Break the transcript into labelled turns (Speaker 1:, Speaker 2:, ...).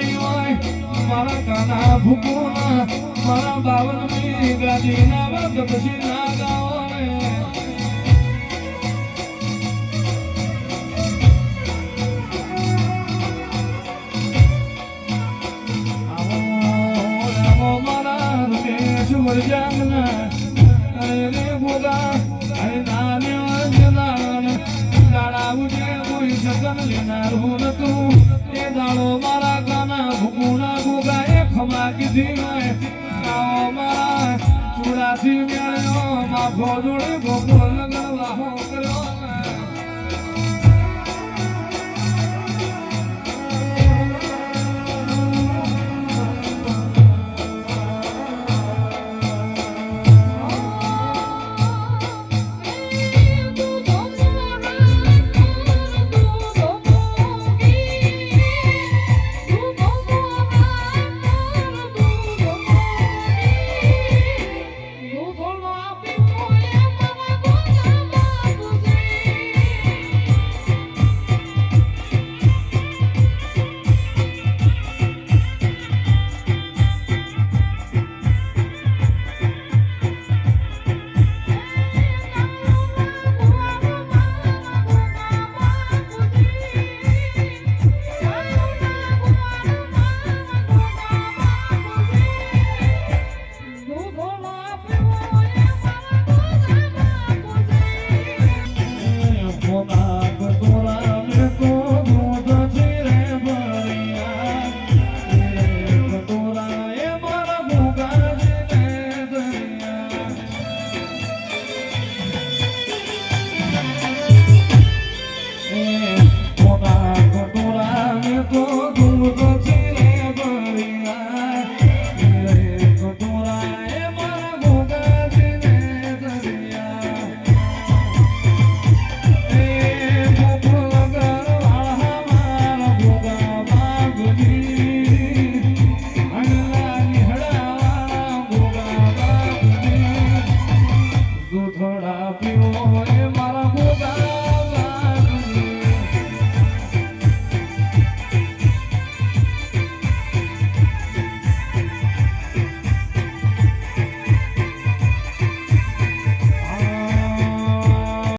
Speaker 1: મારી હોય મારા કાના ભૂકુના મારા બાવનની ગાદીના વખત પછી ના ગાઓ જામના અરે ગોગા અરે નાને અંજનાન દાડા ઉજે કોઈ સગન લેનારું નતું એ દાડો મારા ગાના ભૂકુના ગોગા એ ખમા કીધી હોય આવો મારા ચૂડાથી મેળ્યો માફો જોડે ગોકુળ નગર વાહો કર્યો